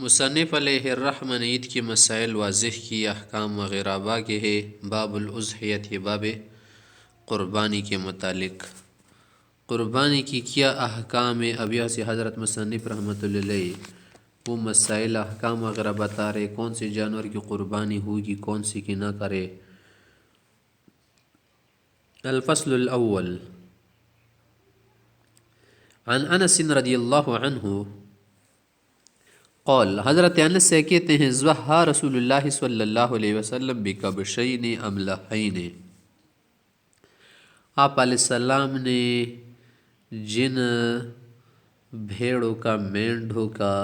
مصنف علیہ الرحمہ نے عید کے مسائل واضح کی، احکام وغیرہ باقی ہے۔ باب الاضحیت، یہ باب قربانی کے متعلق، قربانی کی کیا احکام ہے۔ اب یہاں سے حضرت مصنف رحمۃ اللہ علیہ وہ مسائل احکام وغیرہ بتا رہے، کون سے جانور کی قربانی ہوگی، کون سی کی نہ کرے۔ الفصل الاول، عن انس رضی اللہ عنہ قال، حضرت انس سے کہتے ہیں ضحیٰ رسول اللہ صلی اللہ علیہ وسلم بکبشین املحین، آپ علیہ السلام نے جن بھیڑوں کا مینڈھوں کا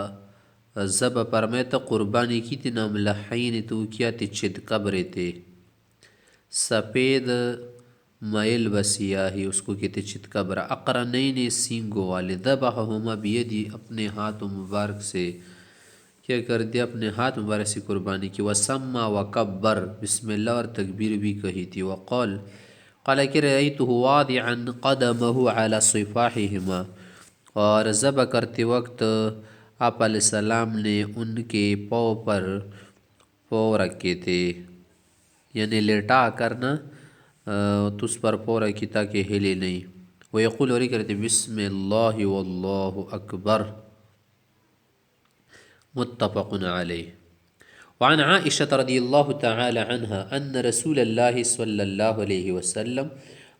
ذبح فرمایا تھا، قربانی کی تھی، املحین تو کیا تھی چد قبرے تھے، سفید میل بسیاہی، اس کو کہتے چت قبر، اقرنین سینگوں والے، ذبحہما بیدی، اپنے ہاتھ مبارک سے کیا کر دیا، اپنے ہاتھ مبارک سے قربانی کی، وسما وکبر، بسم اللہ اور تکبیر بھی کہی تھی، وقال قال کہ رأیتہ واضعا قدمہ علی صفاحہما، اور ذبح کرتے وقت آپ علیہ السلام نے ان کے پاؤں پر پاؤں رکھے تھے، یعنی لیٹا کرنا تو اس پر پاؤں رکھی تاکہ ہلے نہیں، ویقول اور کرتے بسم اللہ واللہ اکبر، متفق علیہ۔ وعن عائشة رضی اللہ تعالی عنہ ان رسول اللہ صلی اللہ علیہ وسلم،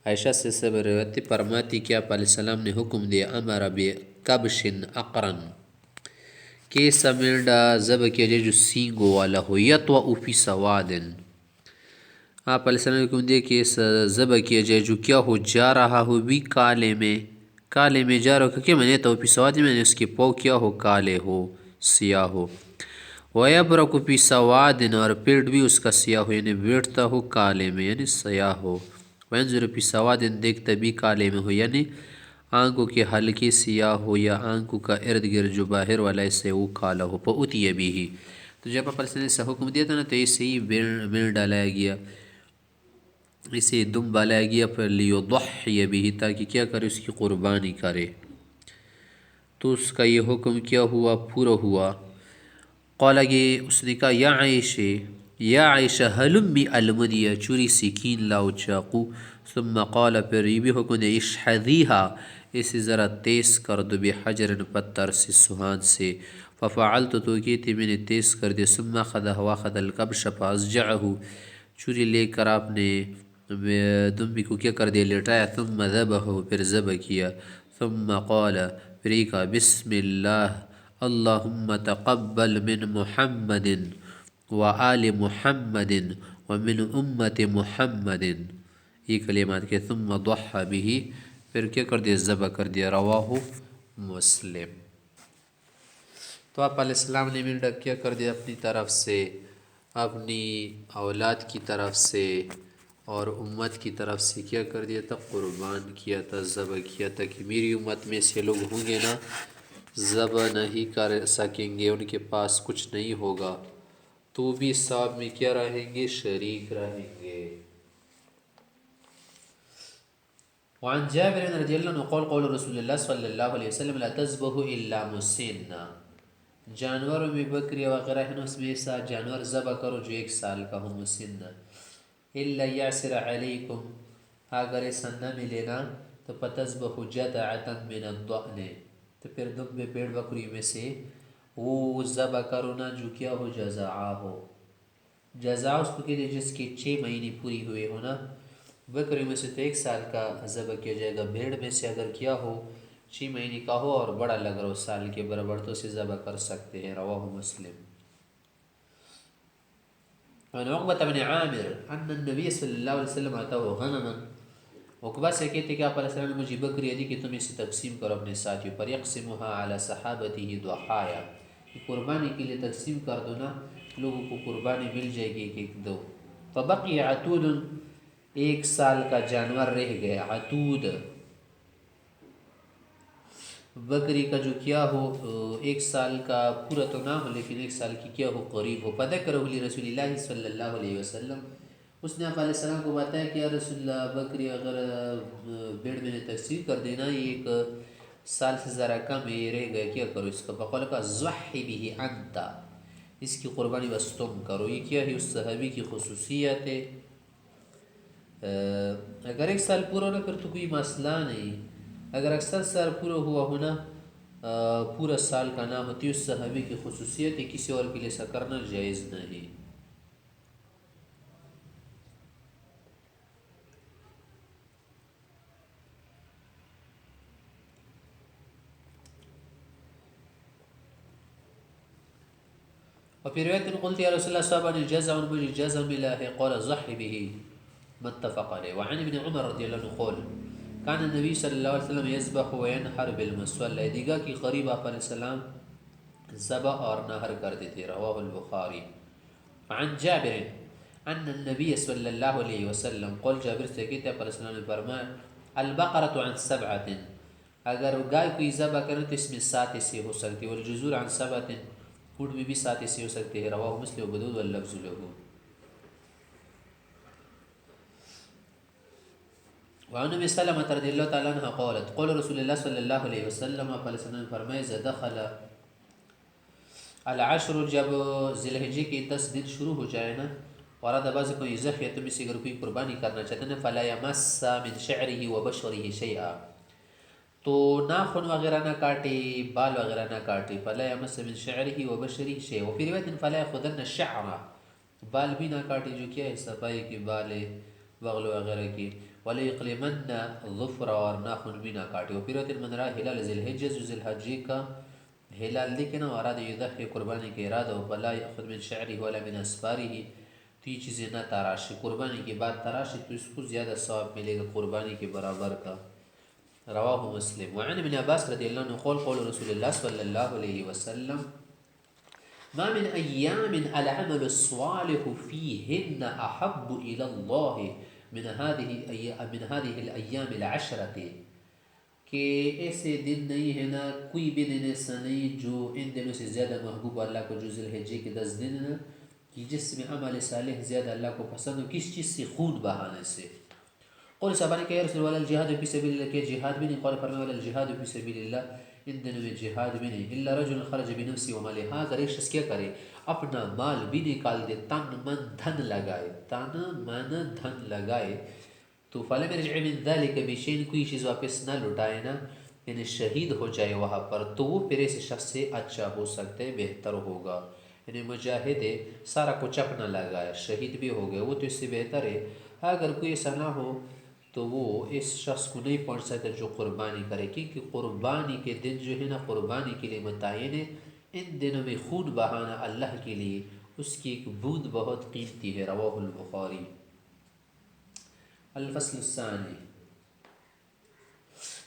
عائشہ سے سب روایت فرماتی کہ آپ علیہ السلام نے حکم دیا، امر بکبش اقرن، کہ سمینڈا ذبح کیا جائے جو سینگوں والا ہو، یطوأ فی سواد، آپ علیہ السلام نے حکم دیا کہ ذبح کیا جائے جو کیا ہو، جا رہا ہو بھی کالے میں، کالے میں جا رہا ہو، کہ میں نے تو فی سواد میں اس کے پاؤں کیا ہو، کالے ہو، سیاہ ہو، ویبرک فی سواد، اور پیٹ بھی اس کا سیاہ ہو، یعنی بیٹھتا ہو کالے میں یعنی سیاہ ہو، وینظر فی سواد، دیکھتا بھی کالے میں ہو، یعنی آنکھوں کے ہلکے سیاہ ہو یا آنکھوں کا ارد گرد جو باہر والا ہے سے وہ کالا ہو، فأتی بھی، تو جب آپ نے ایسا حکم دیا تھا نا تو اسے ہی بین ڈالایا گیا، اسے دم بالایا گیا، پھر لیضحی بھی، تاکہ کیا کرے، اس کی قربانی کرے، تو اس کا یہ حکم کیا ہوا، پورا ہوا۔ قال، یہ اس نے کہا، یا عائشہ حلمی المدیہ، چوری سکین لاؤ، چاقو، ثم قال، پھر یہ بھی حکم دے، اشحذیہا، اسے ذرا تیز کر دو، بحجر، پتھر سے، سہان سے، ففعلت، تو کہتی میں نے تیز کر دیا، ثم اخذ واخذ الکبش فازجعہ، چوری لے کر آپ نے دمبی کو کیا کر دیا، لٹایا، ثم ذبحہ، پھر ذبح کیا، ثم قال، پھر یہ کہا، بسم اللہ اللہم تقبل من محمد وآل محمد ومن امت محمد، یہ کلمات کے، ثم ضحى به، پھر کیا کر دیا، ذبح کر دیا، رواہ مسلم۔ تو آپ علیہ السلام نے منڈا کیا کر دیا اپنی طرف سے، اپنی اولاد کی طرف سے اور امت کی طرف سے کیا کر دیا تھا، قربان کیا تھا، ذبح کیا تھا، کہ میری امت میں سے لوگ ہوں گے نا ذبح نہیں کر سکیں گے، ان کے پاس کچھ نہیں ہوگا، تو بھی ثواب میں کیا رہیں گے، شریک رہیں گے۔ وعن جابر رضی اللہ عنہ قال قول رسول اللہ صلی اللہ علیہ وسلم، لا تذبحوا الا مسنّا، جانوروں میں بکری وغیرہ ہے نا، اس میں ایسا جانور ذبح کرو جو 1 سال کا ہو، مسنّا، الا یعسر علیکم، اگر ایسا نہ ملے نا تو فتذبحوا جدعۃ من الضأن، تو پھر دم پیڑ بکری میں سے وہ ذبح کرو نا جو کیا ہو، جزعہ ہو، جزعہ اس کو کہتے ہیں جس کی 6 مہینے پوری ہوئے ہو نا، بکری میں سے تو 1 سال کا ذبح کیا جائے گا، بھیڑ میں سے اگر کیا ہو 6 مہینے کا ہو اور بڑا لگ رہا ہو سال کے برابر، تو اسے ذبح کر سکتے ہیں، رواہ مسلم۔ عن عقبۃ بن عامر ان النبی صلی اللہ علیہ وسلم اتاه غنما، عقبہ سے کہتے کہ آپ علیہ السلام نے مجھے بکری دی کہ تم اسے تقسیم کرو اپنے ساتھیوں پر، یقسمها علی صحابته ضحایا، قربانی کے لیے تقسیم کر دو نا، لوگوں کو قربانی مل جائے گی، ایک دو، فبقی عتود، 1 سال کا جانور رہ گیا، عتود بکری کا جو کیا ہو 1 سال کا پورا تو نہ ہو لیکن 1 سال کی کیا ہو، قریب ہو، فذکرہ لرسول اللہ صلی اللہ علیہ وسلم، اس نے آپ علیہ السلام کو بتایا کہ یا رسول اللہ، بکری اگر بھیڑ میں نے تقسیم کر دینا، یہ 1 سال سے ذرا کم یہ رہ گئے، کیا کرو اس کا؟ فقال کا ضحی به انت، اس کی قربانی بس تم کرو۔ یہ کیا ہے؟ اس صحابی کی خصوصیت ہے۔ اگر ایک سال پورا نہ کر تو کوئی مسئلہ نہیں، اگر اکثر سال پورا ہوا ہونا پورا سال کا نام ہوتی، اس صحابی کی خصوصیت ہے، کسی اور کے لیے ایسا کرنا جائز نہیں۔ اور پھر روایت میں قلت یا رسول اللہ صحابہ جزع مجھے جزع ملا ہے، قال ضحی به، متفق علیہ۔ وعن ابن عمر رضی اللہ عنہ قول کان النبی صلی اللہ علیہ وسلم یذبح وینحر بالمصلی، دیگا کی قریب آپ علیہ السلام ذبح اور نہر کرتے تھے، رواہ البخاری۔ عن جابر ان النبی صلی اللہ علیہ وسلم قول، جابر سے کہتے ہیں آپ علیہ السلام نے فرمایا البقرۃ عن سبعۃ، اگر گائے کوئی ذبح کرے تو اس میں 7 حصے ہو سکتے، والجزور عن سبعۃ، اونٹ میں بھی 7 حصے ہو سکتے ہیں، رواہ مسلم و ابو داؤد واللفظ له۔ وعن ام سلمة رضی اللہ تعالیٰ عنہ قالت قول رسول اللہ صلی اللہ علیہ وسلم، آپ علیہ السلام نے فرمایا اذا دخل العشر، جب ذی الحجہ کے 10 دن شروع ہو جائے نا، ورد بعض کوئی ضحیہ، تم سے اگر کوئی قربانی کرنا چاہتے ہیں، فلا یمس من شعره وبشره شیئا، تو ناخن وغیرہ نہ کاٹے، بال وغیرہ نہ کاٹے، فلا یمس من شعره وبشره شیئا، وفی روایت فلا یاخذن الشعر، بال بھی نہ کاٹے، جو کیا ہے صفائی کے بال بغل وغیرہ کی، ولا یقلمن ظفر، اور ناخن بھی نہ کاٹے، وفی روایت من رأى ہلال ذی الحجہ، ذی الحجہ کا ہلال دیکھنا، اراد یضحی، قربانی کے ارادہ، فلا یاخذ من شعره ولا من اسفاره، تو یہ چیزیں نہ تراشے، قربانی کے بعد تراشے تو اس کو زیادہ ثواب ملے گا قربانی کے برابر کا، رواہ مسلم۔ وعن ابن عباس رضی اللہ عنہ قول قول رسول اللہ صلی اللہ علیہ وسلم ما من ایام العمل الصالح فیہن احب الى اللہ من هذه الایام العشرة، کہ ایسے دن نہیں ہے نا، کوئی بھی دن ایسا نہیں جو ان دنوں سے زیادہ محبوب اللہ کو، جو ذی الحجہ کے 10 دن نا، کہ جس میں عمل صالح زیادہ اللہ کو پسند ہو، کس چیز سے؟ خون بہانے سے۔ قول صحابہ نے کہا یا رسول اللہ الجہاد فی سبیل اللہ، کہ جہاد بھی نہیں؟ قول فرمایا والا الجہاد فی سبیل اللہ، ان دنوں میں جہاد بھی نہیں، الا رجل خرج بنفسی و مالہ، ہاں اگر ایک شخص کیا کرے، اپنا مال بھی نکال دے، تن من دھن لگائے، تن من دھن لگائے، تو فلم يرجع من ذلك بشيء، کوئی چیز واپس نہ لٹائے نا، یعنی شہید ہو جائے وہاں پر، تو وہ پھر ایسے شخص سے اچھا ہو سکتا ہے، بہتر ہوگا۔ یعنی مجاہد ہے، سارا کچھ اپنا لگایا، شہید بھی ہو گئے، وہ تو اس سے بہتر ہے۔ اگر کوئی ایسا نہ ہو تو وہ اس شخص کو نہیں پہنچ سکتا جو قربانی کرے، کیونکہ قربانی کے دن جو ہے نا، قربانی کے لیے متعین ہے، ان دنوں میں خون بہانا اللہ کے لیے، اس کی ایک بوند بہت قیمتی ہے، رواہ البخاری۔ الفصل الثانی،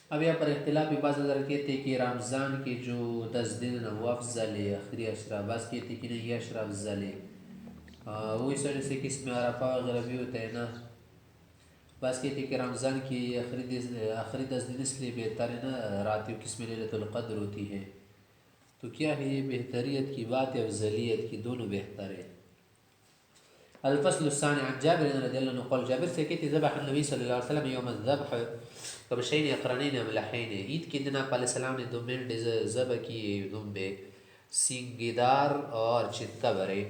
اب یہاں پر اختلاف بعض نظر کہتے ہیں کہ رمضان کے جو 10 دن وہ افضل ہے، آخری اشرا، بعض کہتے ہیں کہ نہیں یہ اشرا افضل ہے، وہ اس وجہ سے کہ اس میں عرفہ وغیرہ بھی ہوتا ہے نا، بعض کہتے ہیں کہ رمضان کی آخری 10 دن اس لیے بہتر ہے نا، راتوں کی اس میں لیلۃ القدر ہوتی ہے، تو کیا ہے یہ بہتریت کی بات ہے، افضلیت کی، دونوں بہتر ہے۔ الفصل الثاني عن جابر رضی اللہ عنہ قال، جابر سے کہتے ذبح النبی صلی اللہ علیہ وسلم یوم الذبح کبشین اقرنین املحین، عید کے دن آپ علیہ السلام نے 2 مینڈے ذبح کیے، دمبے سینگیدار اور چتہ برے،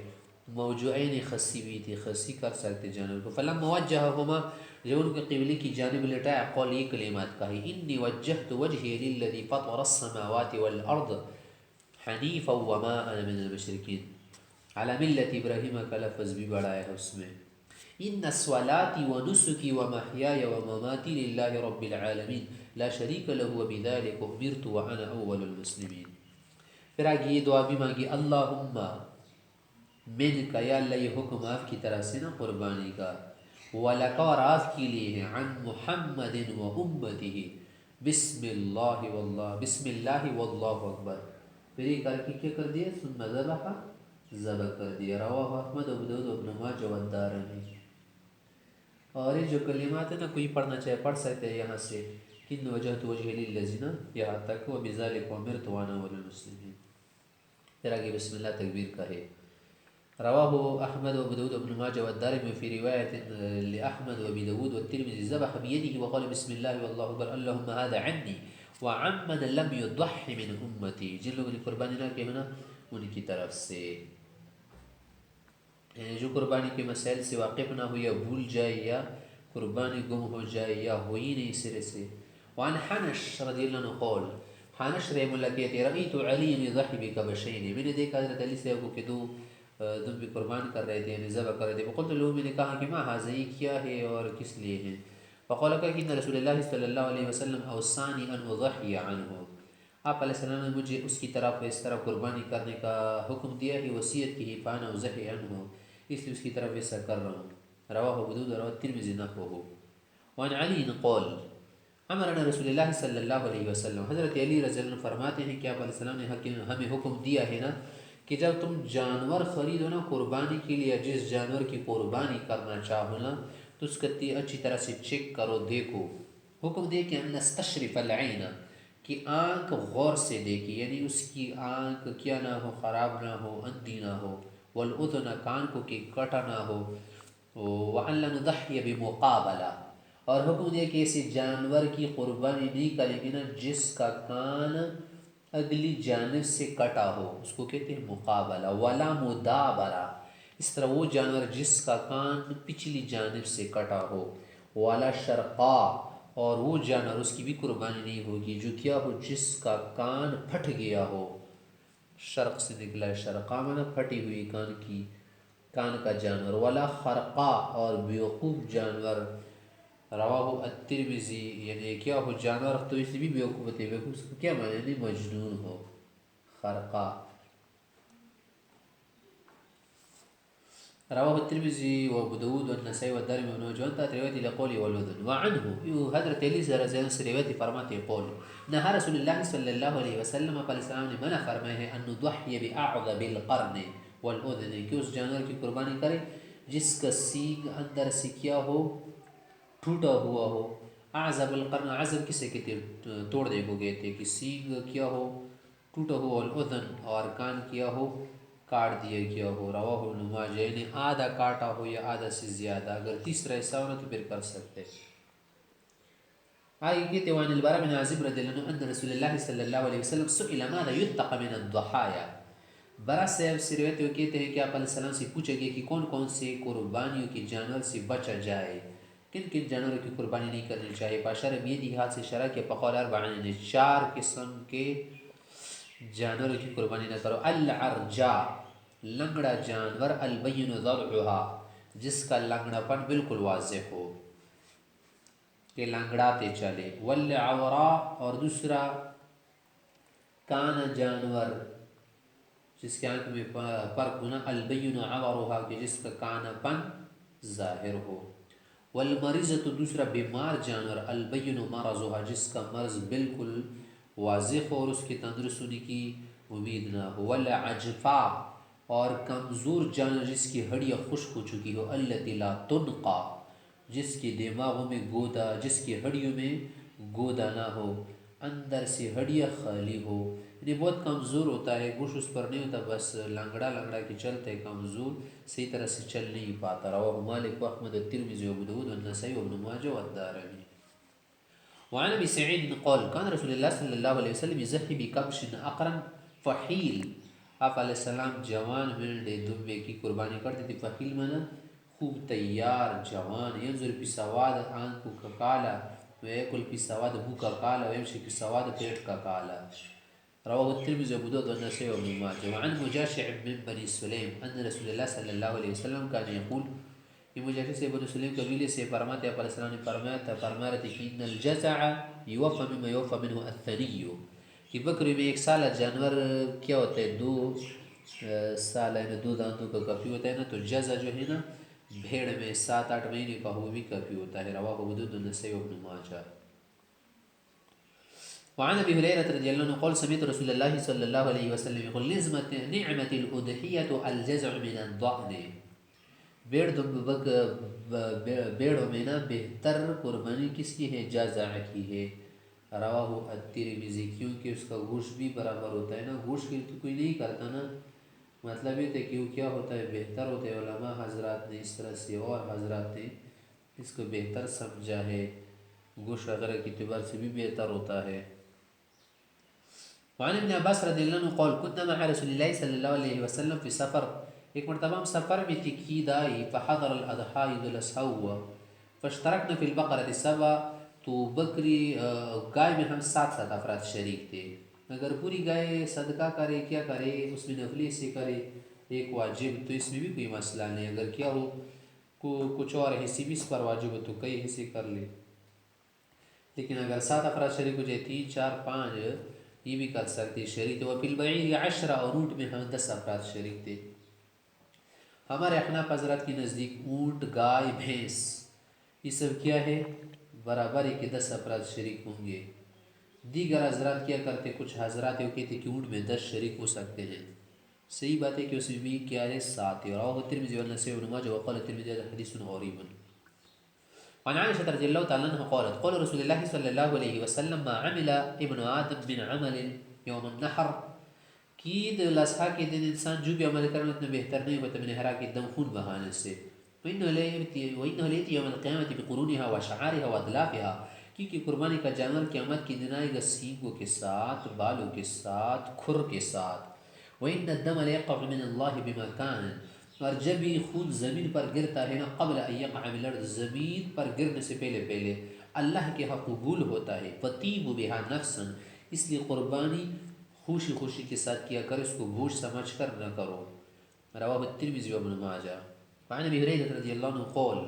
موجوعین خسی بھی تھی، خسی کر سکتے جانور کو، فلما وجہہما، جب ان کے قبلے کی جانب لٹایا، قول یہ کلمات کہی انی وجہت وجہی للذی فطر السماوات والارض حنیفا وما انا من المشرکین، علی ملت ابراہیم کا لفظ بھی بڑھایا ہے اس میں، ان صلاتی و نسکی و محیای و مماتی للہ رب العالمین لا شریک له وبذلک امرت وانا اول المسلمین۔ پھر آگے یہ دعا بھی مانگی، اللہم من کا، یا اللہ یہ حکم آپ کی طرح سے نا قربانی کا، ولک، اور آپ کے لیے ہے، عن محمد و امتہ، بسم اللہ واللہ، بسم اللہ واللہ اکبر، پھر یہ کر کے کیا کر دیا، ثم ذبح کر دیا، رواہ احمد ابو داؤد ابن ماجہ والدارمی۔ اور یہ جو کلمات ہیں نا، کوئی پڑھنا چاہے پڑھ سکتے ہیں یہاں سے، ان وجہت وجہ للذین، یہاں تک، وبذلک امرت وانا اول المسلمین، پھر آگے بسم اللہ تکبیر کا ہے، رواہ احمد وابو داود ابن ماجہ والدارمی، فی روایت لاحمد وابی داود والترمذی ذبح بیدہ وقال بسم اللہ واللہ اکبر اللہم هذا عنی وعمن لم يضح من امتی، جن لوگوں نے قربانی نہ کی ہونا ان کی طرف سے، یعنی جو قربانی کے مسائل سے واقف نہ ہو یا بھول جائے یا قربانی گم ہو جائے یا ہوئی نہیں سرے سے۔ وعن حنش رضی اللہ عنہ قول، حنش رحم اللہ کہتے ہیں رأیت علی یضحی بکبشین، میں نے دیکھا حضرت علی صاحب کو کہ دو دم قربان کر رہے تھے، یعنی ذبح کر رہے تھے۔ فقلت له، میں نے کہا کہ ما ھذا، یہ کیا ہے اور کس لیے ہیں؟ فقال کہ ان رسول اللہ صلی اللہ علیہ وسلم اوصانی ان اضحی عنہ، آپ علیہ السلام نے مجھے اس کی طرف اس طرح قربانی کرنے کا حکم دیا ہے، وصیت کی ہے، فانا اضحی عنہ، اس لیے اس کی طرف ایسا کر رہا ہوں۔ رواہ ابو داؤد، رواه الترمذی نحوه۔ وعن علی قول امرنا رسول اللہ صلی اللہ علیہ وسلم، حضرت علی رضی اللہ عنہ فرماتے ہیں کہ آپ علیہ السلام نے ہمیں حکم دیا ہے نا کہ جب تم جانور خریدو نا قربانی کے لیے، جس جانور کی قربانی کرنا چاہو نا تو اس کا اچھی طرح سے چیک کرو، دیکھو۔ حکم دے کہ ان نستشرف العین، کہ آنکھ غور سے دیکھی، یعنی اس کی آنکھ کیا نہ ہو، خراب نہ ہو، اندھی نہ ہو، والاذن، کان کو کہ کٹا نہ ہو، وَأَن لَّا نُضَحِّيَ بِمُقَابَلَةٍ، اور حکم دیا کہ ایسے جانور کی قربانی نہیں کریں گے نا جس کا کان اگلی جانب سے کٹا ہو، اس کو کہتے ہیں مقابلہ۔ وَلَا مُدَابَرَةٍ، اس طرح وہ جانور جس کا کان پچھلی جانب سے کٹا ہو۔ وَلَا شَرْقَاءَ، اور وہ جانور اس کی بھی قربانی نہیں ہوگی جو کیا ہو، جس کا کان پھٹ گیا ہو، شرق سے نکلا ہے، شرقا مانا پھٹی ہوئی کان کا جانور۔ ولا خرقا، اور بیوقوف جانور۔ رواہ الترمذی، یعنی کیا ہو جانور تو اس لیے بھی بیوقوف ہوتے ہیں، بیوقوف اس کو کیا معنی، یعنی مجنون ہو، خرقا۔ رواه الترمذي وابو داود والنسائي والدارمي وابن ماجه، وانتهت روايته الى قوله والوزن۔ وعنه حضرت علی رضی اللہ عنہ سے روایت فرماتے ہیں قول نہا رسول اللہ صلی اللہ علیہ وسلم، علیہ السلام نے منع فرمائے ہیں ان نضحی باعظم القرن والاذن، کہ اس جانور کی قربانی کرے جس کا سینگ اندر سے کیا ہو، ٹوٹا ہوا ہو۔ اعظم القرن، اعظم کسے کہتے ہیں، توڑنے کو کہتے ہیں، کہ سینگ کیا ہو، ٹوٹا ہوا، الاذن، اور کان کیا ہو، کاٹ دیا گیا ہو۔ رواہ ابن ماجہ، یعنی آدھا کاٹا ہو یا آدھا سے زیادہ، اگر تیسرا حصہ ہونا تو پھر کر سکتے۔ آگے کہتے وعن البراء بن عازب رضی اللہ عنہ ان رسول اللہ صلی اللہ علیہ وسلم سئل ماذا یتق من الضحایا، برا صاحب سے روایت وہ کہتے ہیں کہ آپ علیہ السلام سے پوچھا گیا کہ کون کون سے قربانیوں کے جانور سے بچا جائے، کن کن جانوروں کی قربانی نہیں کرنی چاہیے۔ پاشر بیدی ہاتھ سے اشارہ کیا، فقال اربعین، نے 4 قسم کے جانوروں کی قربانی نہ کرو۔ العرجاء، لنگڑا جانور، البین ضرعها، جس کا لنگڑا پن بالکل واضح ہو کہ لنگڑاتے چلے۔ والعوراء، اور دوسرا کانا جانور جس کے آنکھ میں فرق ہونا، البین عورها، کہ جس کا کانا پن ظاہر ہو۔ والمریضۃ، دوسرا بیمار جانور، البین مرضها، جس کا مرض بالکل واضح ہو اور اس کی تندرست ہونے کی امید نہ ہو۔ والعجفاء، اور کمزور جانور جس کی ہڈیاں خشک ہو چکی ہو، التی لا تنقا، جس کی دماغوں میں گودا، جس کی ہڈیوں میں گودا نہ ہو، اندر سے ہڈیاں خالی ہو، یعنی بہت کمزور ہوتا ہے، گوشت اس پر نہیں ہوتا، بس لنگڑا لنگڑا کے چلتے، کمزور، صحیح طرح سے چل نہیں پاتا۔ رواہ مالک و احمد الترمذی و ابو داود والنسائی و ابن ماجہ والدارمی۔ وعن ابی سعید قال کان رسول اللہ صلی اللہ علیہ وسلم یضحی بکبش اقرن فحیل، آپ علیہ السلام جوان مینڈے دمبے کی قربانی کرتے تھے۔ فحیل مانا خوب تیار جوان، ینظر فی سواد، آنکھوں کا کالا، ویکل فی سواد، منہ کا کالا، ویمشی فی سواد، پیٹ کا کالا۔ رواہ الترمذی ابو داود والنسائی و ابن ماجہ۔ وعن مجاشع من بنی سلیم ان رسول اللہ صلی اللہ علیہ وسلم کان یقول، یہ مجاشع سے بنی سلیم قبیلے سے فرماتے، آپ علیہ السلام نے فرمایا تھا، فرما رہے تھے کہ ان الجزع یوفى مما یوفى منه الثنی، کہ بکری میں ایک سالہ جانور کیا ہوتا ہے، 2 سال، یعنی 2 دانتوں کا کافی ہوتا ہے نا، تو جزع جو ہے نا بھیڑ میں 7-8 مہینے کا وہ بھی کافی ہوتا ہے۔ رواہ ابو داود والنسائی و ابن ماجہ۔ وعن ابی ہریرہ رضی اللہ عنہ قال سمعت رسول اللہ صلی اللہ علیہ وسلم يقول نعمت الاضحیۃ الجزع من الضأن، بیڑوں میں نا بہتر قربانی کس کی ہے، جزع کی ہے۔ رواہ الترمذی، کیونکہ اس کا گوشت بھی برابر ہوتا ہے نا، گوشت کی تو کوئی نہیں کرتا نا، مطلب یہ تھا کہ وہ کیا ہوتا ہے، بہتر ہوتا ہے۔ علماء حضرات نے اس طرح سے اور حضرات نے اس کو بہتر سمجھا ہے، گوشت وغیرہ کی اعتبار سے بھی بہتر ہوتا ہے۔ وعن ابن عباس رضی اللہ عنہ قال كنا مع رسول اللہ صلی اللہ علیہ وسلم فی سفر، ایک مرتبہ ہم سفر میں تھی کی دائی فحضر الاضحى عید الاضحى ہوا فاشترکنا فی البقرة سبع، تو بکری گائے میں ہم سات سات افراد شریک تھے. اگر پوری گائے صدقہ کرے کیا کرے اس میں نفلی سے کرے ایک واجب تو اس میں بھی کوئی مسئلہ نہیں. اگر کیا ہو کچھ اور حصے بھی اس پر واجب ہو تو کئی حصے کر لے. لیکن اگر سات افراد شریک ہو جائے 3 4 5 یہ بھی کر سکتے شریک. وہ فی البعیر 10، اور اونٹ میں ہم 10 افراد شریک تھے. ہمارے احناف حضرات کے نزدیک اونٹ گائے بھینس یہ سب کیا ہے برابر ہے کہ 10 افراد شریک ہوں گے. دیگر حضرات کیا کرتے، کچھ حضرات یہ کہتے کہ اونٹ میں 10 شریک ہو سکتے ہیں. صحیح بات ہے کہ اس میں بھی کیا ہے 7 ہے. رواه الترمذی والنسائی وابن ماجہ وقال الترمذی هذا حدیث غریب. وعن عائشة رضی اللہ تعالی عنہ قالت قال رسول اللہ صلی اللہ علیہ وسلم ما عمل ابن آدم من عمل یوم النحر، کہ عید الاضحیٰ کے دن انسان جو بھی عمل کرنا اتنا بہتر نہیں ہوتا من حرا کے دم خون بہانے سے. وَإِنَّهُ لَيَأْتِي يَوْمَ الْقِيَامَةِ بِقُرُونِهَا وَشَعَارِهَا وَأَضْلَافِهَا، کیونکہ قربانی کا جانور قیامت کے دن آئے گا سینگوں کے ساتھ، بالوں کے ساتھ، کھر کے ساتھ. وَإِنَّ الدَّمَ لَيَقْطَعُ مِنَ اللَّهِ بِمَا كَانَ، اور جب یہ خون زمین پر گرتا ہے نا قبل ان یقع من الارض، زمین پر گرنے سے پہلے پہلے اللہ کے ہاں قبول ہوتا ہے. فَطِيبُ بِهَا نَفْسًا، اس لیے قربانی خوشی خوشی کے ساتھ کیا کر، اس کو بوجھ سمجھ کر نہ کرو. رواہ الترمذی وابن ماجہ. وعن ابی ہریرہ رضی اللہ عنہ قال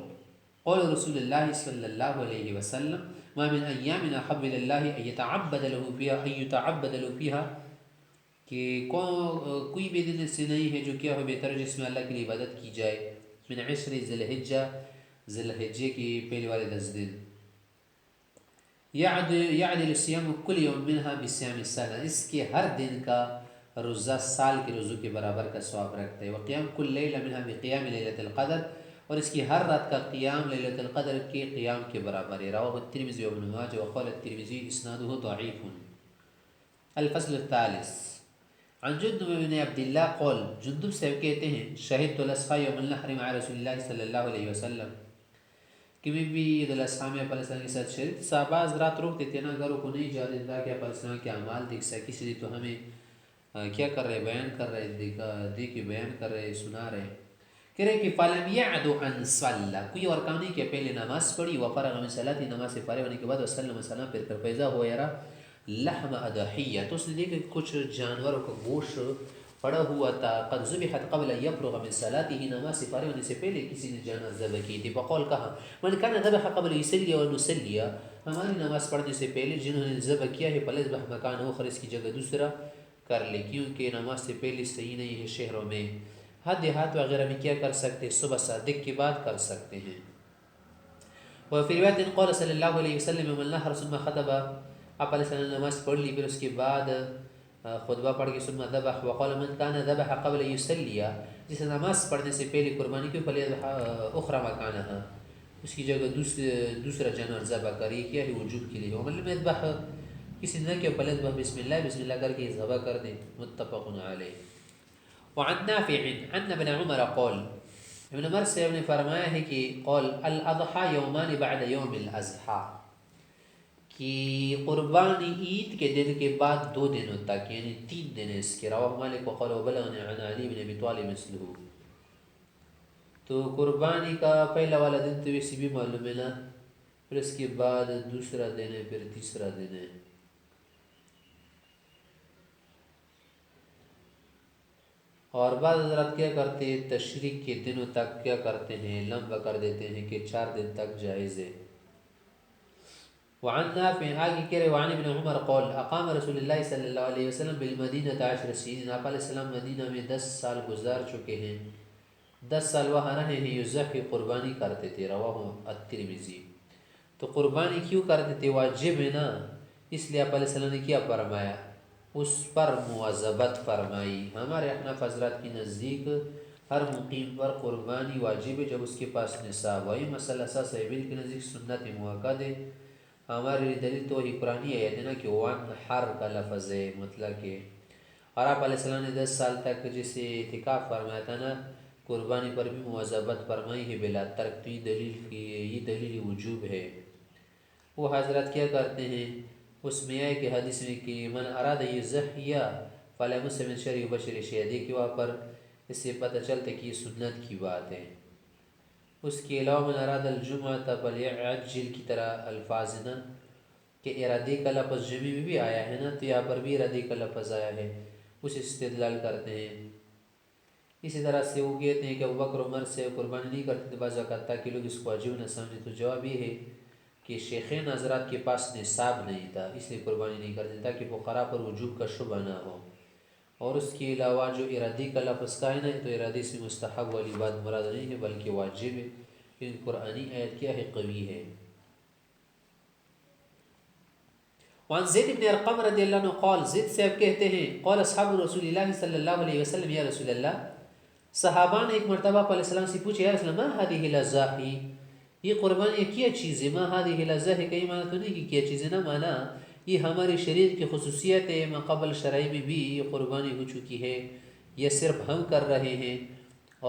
قال رسول اللہ صلی اللہ علیہ وسلم ما من ایام احب الی اللہ ان یتعبد له فیها، کہ کوئی بھی دن ایسے نہیں ہے جو کیا ہو بہتر جس میں اللہ کے لیے عبادت کی جائے. من 10 ذی الحجہ، ذی الحجہ کی پہلے والے 10 دن. یعدل الصیام کل یوم منها بصیام السنہ، اس کے ہر دن کا روزہ سال کے روزوں کے برابر کا ثواب رکھتا ہے. وقیام کل لیلہ منها بقیام لیلۃ القدر، اور اس کی ہر رات کا قیام لیلۃ القدر کے قیام کے برابر ہے. رواه الترمذی وابن ماجہ وقال الترمذی اسناده ضعیف. الفصل الثالث عن جندب بن عبد اللہ قول، جندب سے کہتے ہیں شہدت الاضحیٰ یوم النحر مع رسول اللہ صلی اللہ علیہ وسلم، کہ میں بھی عید الاضحیٰ میں اپنے السلام کے ساتھ شریک. صحابہ حضرات روکتے تھے نا گھروں کو نہیں جاتے تاکہ اپنے السلام کے اعمال دیکھ سکے. اس لیے تو ہمیں کیا کر رہے بیان کر رہے دیکھ بیان کر رہے سنا رہے. کہہ رہے کہ فلم یعد ان صلی، کوئی اور کام نہیں کیا، پہلے نماز پڑھی وفرغ من صلاتی، نماز سے فارغ ہونے کے بعد وسلم السلام پھر کر فیضا ہوا یرا لحم اضحیہ، تو اس نے دیکھا کچھ جانوروں کا گوشت پڑا ہوا تھا. قد ذبحت قبل ان یفرغ من صلاته، نماز سے فارغ ہونے سے پہلے کسی نے جانور ذبح کی تھی. فقال، کہا من کان ذبح قبل یصلی ونصلی، ہماری نماز پڑھنے سے پہلے جنہوں نے ذبح کیا ہے فلیذبح مکان آخر، اس کی جگہ دوسرا کر لے، کیونکہ نماز سے پہلے صحیح نہیں ہے. شہروں میں دیہات وغیرہ میں کیا کر سکتے، صبح صادق کے بعد کر سکتے ہیں. وفی روایت قال صلی اللہ علیہ وسلم یوم النحر ثم خطب، آپ علیہ السلام نے نماز پڑھ لی پھر اس کے بعد خطبہ پڑھ کے ثم ذبح. وقال من کان ذبح قبل یصلی، جسے نماز پڑھنے سے پہلے قربانی کی فلیذبح اخرى مکانہا، اس کی جگہ دوسرا جانور ذبح کرے. کیا ہے وجوب کے لیے. ومن لم يذبح، کسی نے کیا فلیذبح بسم اللہ کر کے ذبح کر دے. متفق علیہ. وعن نافع ان ابن عمر قال، ابن عمر سے نے فرمایا ہے کہ قال الاضحى یومان بعد یوم الاضحى، کہ قربانی عید کے دن کے بعد 2 دنوں تک، یعنی 3 دن اس کے. رواہ مالک وقال وبلغني عن علی بن ابی طالب مثله. تو قربانی کا پہلا والا دن تو ویسے بھی معلوم ہے نا، پھر اس کے بعد دوسرا دن ہے، پھر تیسرا دن ہے. اور بعض حضرات کیا کرتے ہیں تشریق کے دنوں تک کیا کرتے ہیں لمبا کر دیتے ہیں کہ 4 دن تک جائز ہے. وعن نافع آگے کہہ رہے وعن ابن عمر قول اقام رسول اللہ صلی اللہ علیہ وسلم بالمدینہ 10 سنین، آپ علیہ السلام مدینہ میں 10 سال گزار چکے ہیں، 10 سال وہاں رہے ہیں. یضحی قربانی کرتے تھے. رواہ الترمذی. تو قربانی کیوں کرتے تھے؟ واجب ہے نا، اس لیے آپ علیہ السلام نے کیا فرمایا، اس پر مواظبت فرمائی. ہمارے احناف حضرات کی نزدیک ہر مقیم پر قربانی واجب ہے جب اس کے پاس نصاب. وہی مسئلہ صاحبین کے نزدیک سنت مؤکد ہے. ہمارے لیے دلیل تو ہی قرآنی آیت ہے نا کہ وانحر کا لفظ ہے، مطلب کہ. اور آپ علیہ السلام نے 10 سال تک جسے اعتکاف فرمایا تھا نا، قربانی پر بھی مواظبت فرمائی ہے بلا ترک. تو یہ دلیل وجوب ہے. وہ حضرات کیا کرتے ہیں اس میں آئے کہ حدیث میں کہ من اراد یضحیہ فلا مسلم شرع بشر شیعہ، دیکھیے وہاں پر اس سے پتہ چلتا ہے کہ یہ سنت کی بات ہے۔ اس کے علاوہ من اراد الجمعہ فلیعجل کی طرح الفاظ نا کہ ارادے کا لفظ جمع میں بھی آیا ہے نا، تو یہاں پر بھی ارادے کا لفظ آیا ہے، اس استدلال کرتے ہیں۔ اسی طرح سے وہ کہتے ہیں کہ ابوبکر عمر سے قربانی نہیں کرتے تھے بعض اوقات تاکہ لوگ اس کو عجیب نہ سمجھیں، تو جواب یہ ہے کہ شیخین حضرات کے پاس نصاب نہیں تھا اس لیے قربانی نہیں کرتے تاکہ فقراء پر وجوب کا شبہ نہ ہو۔ اور اس کے علاوہ جو ارادی کا لفظ کا ہے نا، تو ارادی سے مستحب والی بات مراد نہیں ہے بلکہ واجب ہے، کیونکہ قرآنی آیت کیا ہے، قوی ہے۔ وعن زید بن ارقم رضی اللہ عنہ قال، زید صاحب کہتے ہیں قال اصحاب رسول اللہ صلی اللہ علیہ وسلم یا رسول اللہ، صحابہ نے ایک مرتبہ علیہ السلام سے پوچھا، یا رسول اللہ ما هذه الاضاحی، یہ قربانی کیا چیز ہے؟ ما هذه الاضاحی کہیں معنی تو نہیں کہ کیا چیز ہے، نا معنی یہ ہماری شریعت کی خصوصیت ہے، ما قبل شرعی میں بھی یہ قربانی ہو چکی ہے، یہ صرف ہم کر رہے ہیں،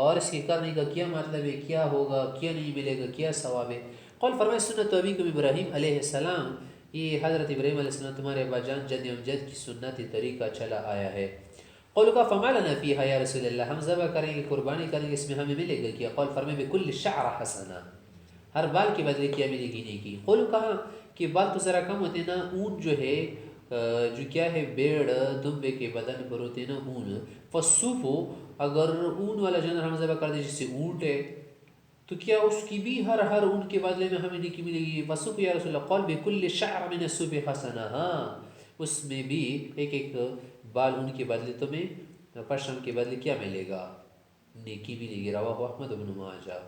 اور اس کے کرنے کا کیا مطلب ہے، کیا ہوگا، کیا نہیں ملے گا، کیا ثواب ہے؟ قول فرمائے سنت ابیکم ابراہیم علیہ السلام، یہ حضرت ابراہیم علیہ السلام تمہارے ابا جان جد امجد کی سنت طریقہ چلا آیا ہے۔ قول کا فما لنا فیہا یا رسول اللہ، ہم ذبح کریں گے، قربانی کریں گے، اس میں ہمیں ملے گا کیا؟ قول فرمائے بکل شعر حسنہ، ہر بال کے بدلے کیا ملے گی نیکی۔ قول کہا کہ بال تو ذرا کم ہوتے نا، اونٹ جو ہے جو کیا ہے بیڑ دمبے کے بدن پر ہوتے نا اون، فصوفو اگر اون والا جانور ہم ذبح کر دیں جس سے اونٹ ہے تو کیا اس کی بھی ہر اون کے بدلے میں ہمیں نیکی ملے گی؟ فصوف یا رسول اللہ، قول بکل شعر من الصوف حسنہ، ہاں اس میں بھی ایک ایک بال اون کے بدلے تمہیں پشم کے بدلے کیا ملے گا؟ نیکی ملے گی۔ رواہ احمد بن ماجہ۔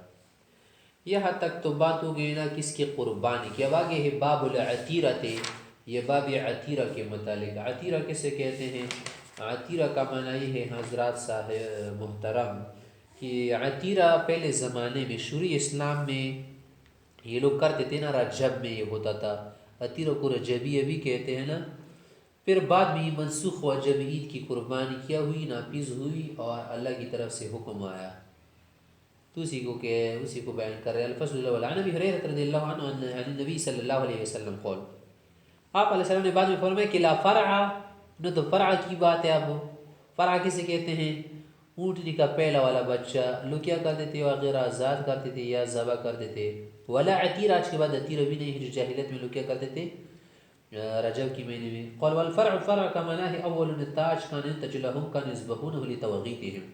یہاں تک تو بات ہو گئی نا کس کی قربانی کی۔ اب آگے ہے باب العتیرہ، یہ باب عتیرہ کے متعلق۔ عتیرہ کسے کہتے ہیں؟ عتیرہ کا معنی یہ ہے حضرات صاحب محترم کہ عتیرہ پہلے زمانے میں شروع اسلام میں یہ لوگ کرتے تھے نا، رجب میں یہ ہوتا تھا، عتیرہ کو رجبیہ بھی کہتے ہیں نا۔ پھر بعد میں یہ منسوخ ہوا جب عید کی قربانی کیا ہوئی، نافذ ہوئی اور اللہ کی طرف سے حکم آیا، تو اسی کو بیان کر رہے ہیں۔ الفصل الاول عن ابی ہریرہ رضی اللہ عنہ عن النبی صلی اللہ علیہ وسلم قول، آپ علیہ السلام نے بعد میں فرمایا کہ لا فرع، نہ تو فرع کی بات ہے۔ اب فرع کسے کہتے ہیں؟ اونٹنی کا پہلا والا بچہ لوگ کیا کرتے تھے، وغیرہ آزاد کرتے تھے یا ذبح کرتے تھے۔ ولا عتیرہ، آج کے بعد عتیرہ بھی نہیں ہے، جو جاہلیت میں لوگ کیا کرتے تھے رجب کی مہینے میں۔ قول والفرع، فرع کا معنی ہے اول النتاج کان ينتج لهم كان يذبحونه لتوغیتهم،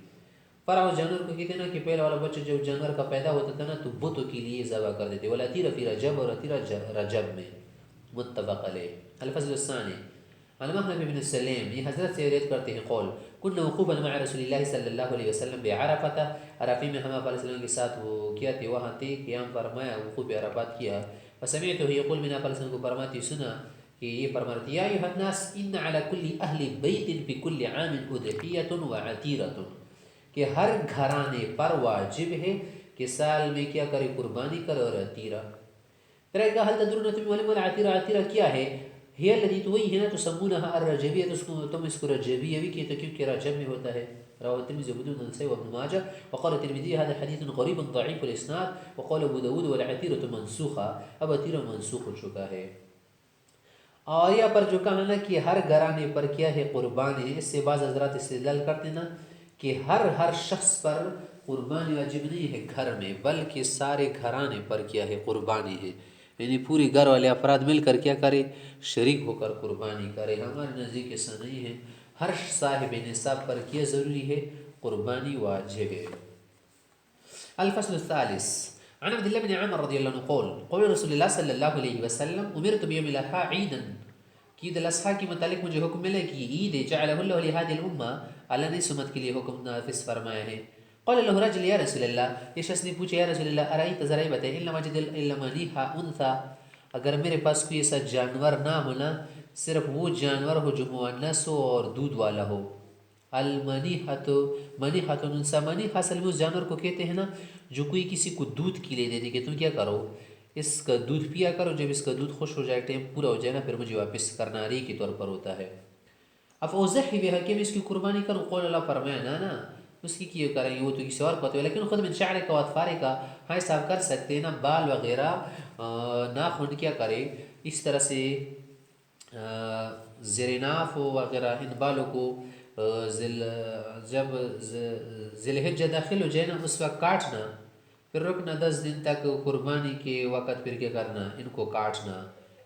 فرع اس جانور کو کہتے ہیں نا کہ پہلا والا بچہ جب جانور کا پیدا ہوتا تھا نا تو بتوں کے لیے ذبح کرتے تھے۔ والعتیرہ فی رجب، اور عتیرہ رجب میں، متفق علیہ۔ الفصل الثانی عن مهنب بن السلیم، یہ حضرت سے روایت کرتے ہیں قول كنا وقوفا مع رسول اللہ صلی اللہ علیہ وسلم بعرفۃ، عرفے میں ہم آپ علیہ السلام کے ساتھ وہ کیا تھے، وہاں تھے، قیام فرمایا، وقوف عرفات کیا۔ فسمعته یقول، میں نے آپ علیہ السلام کو فرماتی سنا کہ یہ فرما رہے تھے، یا ایھا الناس ان علی کل اہل بیت فی کل عام اضحیۃ وعتیرۃ، کہ ہر گھرانے پر واجب ہے کہ سال میں کیا کرے، قربانی کرے اور عتیرہ۔ پھر کہا حل تدرون تم علم العتیرہ، عتیرہ کیا ہے؟ ہی الذی، تو وہی ہے نا، تسمونها الرجبیہ، تم اس کو رجبیہ بھی کہتے کیونکہ رجب میں ہوتا ہے۔ رواه الترمذي وابن نسائی وابن ماجہ، وقال الترمذي هذا حدیث غریب ضعیف الاسناد، وقال ابو داود والعتیرۃ منسوخہ، اب عتیرہ منسوخ ہو چکا ہے۔ اور یہاں پر جو کہا نا کہ ہر گھرانے پر کیا ہے، قربانی ہے، اس سے بعض حضرات استدلال کرتے نا کہ ہر شخص پر قربانی واجب نہیں ہے گھر میں، بلکہ سارے گھرانے پر کیا ہے، قربانی ہے، یعنی پوری گھر والے افراد مل کر کیا کرے، شریک ہو کر قربانی کرے۔ ہمارے نزدیک ایسا نہیں ہے، ہر صاحب نصاب پر کیا ضروری ہے، قربانی واجب ہے۔ الفصل الثالث عن عبد الله بن عمر رضی اللہ عنہ قول قول رسول اللہ صلی اللہ علیہ وسلم امرت بیوم الاضحیٰ عیدا، کہ عید الاضحیٰ کی متعلق مجھے حکم ملا کہ عید جعلہ اللہ لهذه الامہ، اللہ نے اس امت کے لیے حکم نافذ فرمایا ہے۔ قال له رجل یا رسول اللہ، یہ شخص نے پوچھا، یا رسول اللہ ارائیت، ذرا بتائیں، ان لم اجد الا منیحا انثى، اگر میرے پاس کوئی ایسا جانور نہ ہونا، صرف وہ جانور ہو جو مؤنث ہو اور دودھ والا ہو۔ المنیحۃ، منیحۃ انثى، منیحہ اصل میں اس جانور کو کہتے ہیں نا جو کوئی کسی کو دودھ کے لیے دیتے کہ تم کیا کرو، اس کا دودھ پیا کرو، جب اس کا دودھ خوش ہو جائے، ٹائم پورا ہو جائے نا، پھر مجھے واپس کرنا، ری کے طور پر ہوتا ہے۔ اب اوضحی بہا، کہ میں اس کی قربانی کروں؟ قول اللہ، فرمایا نا اس کی کیا کریں گے، وہ تو کسی اور کو ہے، لیکن خود من شعرک و اظفارک، ہاں صاحب کر سکتے ہیں نا، بال وغیرہ ناخن کیا کرے، اس طرح سے زریناف وغیرہ ان بالوں کو جب ذی الحجہ داخل ہو جائے نا اس وقت کاٹنا، پھر رکنا 10 دن تک قربانی کے وقت پھر کیا کرنا، ان کو کاٹنا،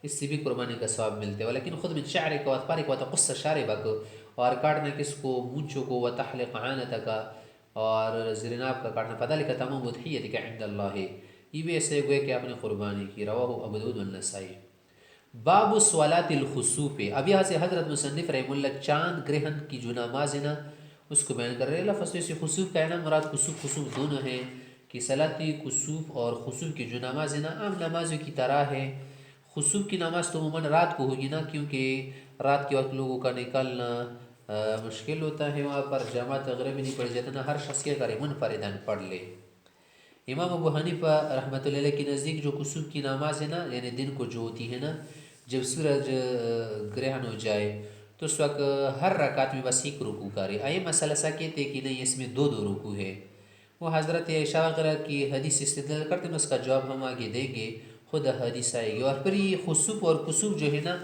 اس سے بھی قربانی کا ثواب ملتے ہیں۔ ولیکن خود من شعرک واظفارک وتقص شاربک، اور کاٹنا کس کو، مونچھوں کو، وتحلق عانتک، اور زریناب کا کاٹنا، فذلک تمام اضحیتک عند اللہ، یہ بھی ایسے ہوئے کہ آپ نے قربانی کی۔ رواہ ابو داؤد والنسائی۔ باب صلاۃ الخسوف، اب یہاں سے حضرت مصنف رحم اللہ چاند گرہن کی جو نماز ہے نا اس کو بیان کر رہے ہیں۔ لفظ سے خسوف کا ہے نا مراد خسوف خسوف دونوں ہیں، کہ صلاۃ خسوف اور خسوف کی جو نماز ہے نا عام نمازوں کی طرح ہے۔ خسوف کی نماز تو عموماً رات کو ہوگی نا، کیونکہ رات کے وقت لوگوں کا نکلنا مشکل ہوتا ہے، وہاں پر جماعت وغیرہ بھی نہیں پڑھ جاتا نا، ہر شخص کے کرے منفرداً پڑھ لے۔ امام ابو حنیفہ رحمۃ اللہ علیہ کے نزدیک جو کسوف کی نماز ہے نا، یعنی دن کو جو ہوتی ہے نا، جب سورج گرہن ہو جائے تو اس وقت ہر رکعت میں بس ایک رکوع کرے۔ آئے مسئلہ سا کہتے کہ نہیں اس میں دو رکوع ہے، وہ حضرت عائشہ وغیرہ کی حدیث استدلال کرتے ہیں، اس کا جواب ہم آگے دیں گے، خود حدیث آئے گی۔ اور پھر یہ خسوف اور کسوف جو ہے نا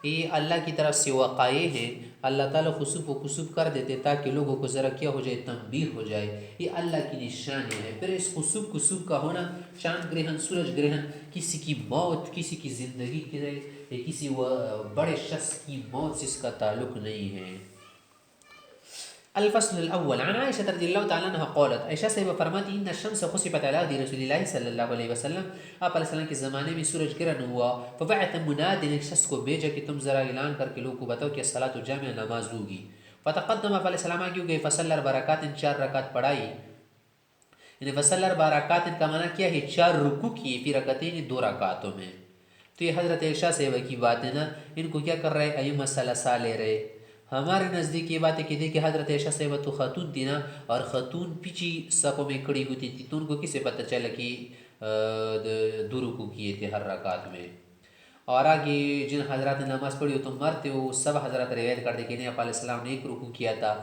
یہ اللہ کی طرف سے وقائع ہیں، اللہ تعالیٰ خسوف و کسوف کر دیتے تاکہ لوگوں کو ذرا کیا ہو جائے، تنبیہ ہو جائے، یہ اللہ کی نشانی ہے۔ پھر اس خسوف کسوف کا ہونا، چاند گرہن، سورج گرہن، کسی کی موت، کسی کی زندگی یا کسی بڑے شخص کی موت سے اس کا تعلق نہیں ہے۔ الفصل الاول، عن عائشہ رضی اللہ تعالیٰ عنہ قالت، عائشہ سے فرماتی ان الشمس خسفت علی عہد رسول اللہ صلی اللہ علیہ وسلم، آپ علیہ السلام کے زمانے میں سورج گرہن ہوا، فبعث مناد، ایک شخص کو بھیجا کہ تم ذرا اعلان کر کے لوگوں کو بتاؤ کہ الصلاۃ جامع نماز ہوگی۔ فتقدم، آپ علیہ السلام آگے گئے، فصلی برکات، 4 رکعت پڑھائی، یعنی فصلی برکات کا معنی کیا ہے، 4 رکوع کیے فی رکعتین، 2 رکعتوں میں۔ تو یہ حضرت عائشہ سے کی بات ہے نا، ان کو کیا کر رہے ہیں، ائمہ ثلاثہ لے رہے۔ ہمارے نزدیک یہ بات ہے کہ دیکھیں حضرت عائشہ صاحبہ تو خاتون تھی نا، اور خاتون پیچھے صفوں میں کھڑی ہوتی تھی، تو ان کو کسے پتہ چلا کہ 2 رکوع کیے تھے ہر رکعت میں۔ اور آگے جن حضرات نے نماز پڑھی ہو تو مرتے وہ سب حضرات روایت کرتے کہ نہیں، آپ علیہ السلام نے 1 رکوع کیا تھا۔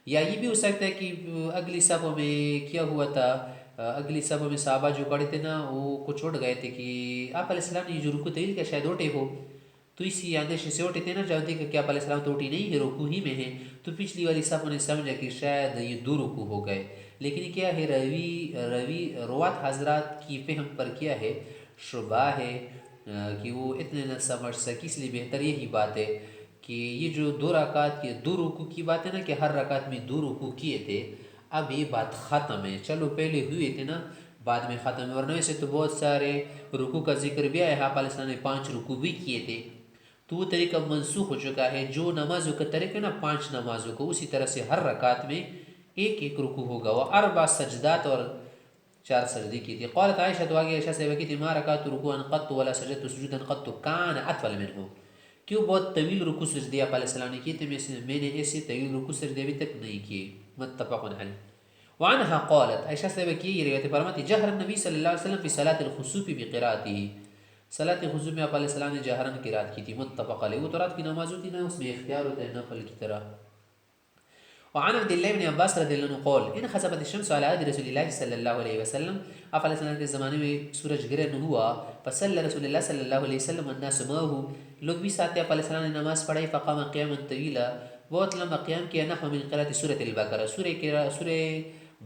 یا یہ بھی ہو سکتا ہے کہ اگلی صفوں میں کیا ہوا تھا، اگلی صفوں میں صحابہ جو کھڑے تھے نا وہ کچھ اٹھ گئے تھے کہ آپ علیہ السلام نے یہ جو رکوع طویل کیا شاید اٹھے ہو، تو اسی اندیشے سے اٹھے تھے نا، جب دیکھا کہ آپ علیہ السلام تو اٹھی نہیں ہے، رکوع ہی میں ہے، تو پچھلی والی صفوں نے سمجھا کہ شاید یہ 2 رکوع ہو گئے۔ لیکن کیا ہے، روات حضرات کی فہم پر کیا ہے، شبہ ہے کہ وہ اتنے نہ سمجھ سکے، اس لیے بہتر یہی بات ہے کہ یہ جو 2 رکعت کی 2 رکوع کی بات ہے نا، کہ ہر رکعت میں 2 رکوع کیے تھے، اب یہ بات ختم ہے۔ چلو پہلے ہوئے تھے نا، بعد میں ختم ہے، ورنہ سے تو بہت سارے رکوع کا ذکر بھی آیا ہے، آپ علیہ السلام نے 5 رکوع بھی کیے تھے، تو وہ طریقہ منسوخ ہو چکا ہے۔ جو نمازوں کا طریقہ نا 5 نمازوں کو، اسی طرح سے ہر رکعت میں 1 رکوع ہوگا، وہ 4 سجدات اور 4 سجدے کی تھی۔ قالت عائشہ، تو آگے عائشہ سے کی تھی، ما رکعت رکوعا قط ولا سجدت سجودا قط کان اطول منه، کیوں بہت طویل رکوع سجدے آپ علیہ السلام نے کیے تھے، میں نے ایسے طویل رکوع سجدے ابھی تک نہیں کیے، متفق علیہ۔ وعنها قالت، عائشہ سے کی یہ روایت فرماتی، جہر النبی صلی اللہ علیہ وسلم فی صلاۃ الخسوف بقراءته، صلاۃ خسوف میں آپ علیہ السلام نے جہرن قرات کی تھی، متفق علیہ۔ وہ تو رات کی نماز ہوتی نا، اس میں اختیار ہوتا ہے نفل کی طرح۔ وعن عبد الله بن عباس رضی اللہ عنہ قال، ان خسفت الشمس على عهد رسول اللہ صلی اللہ علیہ وسلم، آپ علیہ السلام کے زمانے میں سورج گرہن ہوا، فصلی رسول اللہ صلی اللہ علیہ وسلم الناس معه، لوگ بھی ساتھ آپ علیہ السلام نے نماز پڑھائی، فقام قیاما طویلا، بہت لمبا قیام کیا، نحو من قراءۃ سورۃ البقرہ، سورہ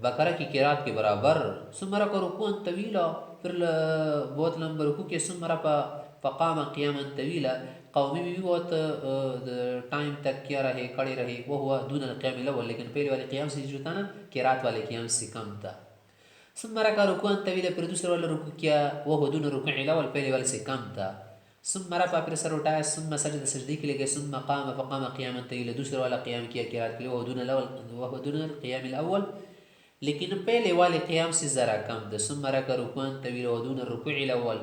بقرہ کی قرات کے برابر، ثم رکع رکوعا طویلا، پھر بہت لمبا رکوع کیا، ثم رفع فقام قیاما طویلا، قومی بھی بہت ٹائم تک کیا رہے، کھڑے رہے، وہ ہوا دون القیام الاول، لیکن پہلے والے قیام سے جو تھا نا قرات والے قیام سے کم تھا۔ ثم رکع رکوعا طویلا، پھر دوسرے والا رکوع کیا، وہ دون الرکوع الاول، پہلے والے سے کم تھا۔ ثم رفع، پھر سر اٹھایا، ثم سجد، سجدے کے لیے گئے، ثم قام فقام قیاما طویلا، دوسرے والا قیام کیا قرات کے لیے، وہ دون القیام الاول، لیکن پہلے والے قیام سے ذرا کم تھا۔ ثم رکع رکوعا طویلا ودون الرکوع الاول،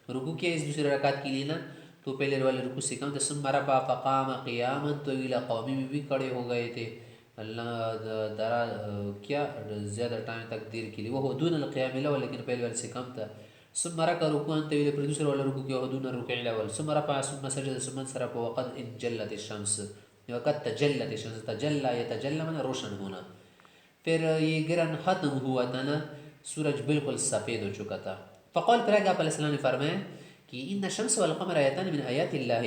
رکوع کیا اس دوسرے رکعت کے لیے نا تو پہلے والے رکوع سے کم تھا۔ ثم رفع فقام قیاما طویلا، قومی میں بھی کھڑے ہو گئے تھے اللہ درا کیا زیادہ ٹائم تک دیر کے لیے، وہ دون القیام الاول، لیکن پہلے والے سے کم تھا۔ ثم رکع رکوعا طویلا، پھر دوسرے والا رکوع کیا، دون الرکوع الاول، ثم رفع ثم سجد ثم انصرف، وقد انجلت الشمس، وقد تجلت الشمس، تجلى يتجلى من روشن ہونا، پھر یہ گرہن ختم ہوا تھا نا، سورج بالکل سفید ہو چکا تھا۔ فقال، پھر آپ علیہ السلام نے فرمایا کہ ان الشمس والقمر آیتان من آیات اللہ،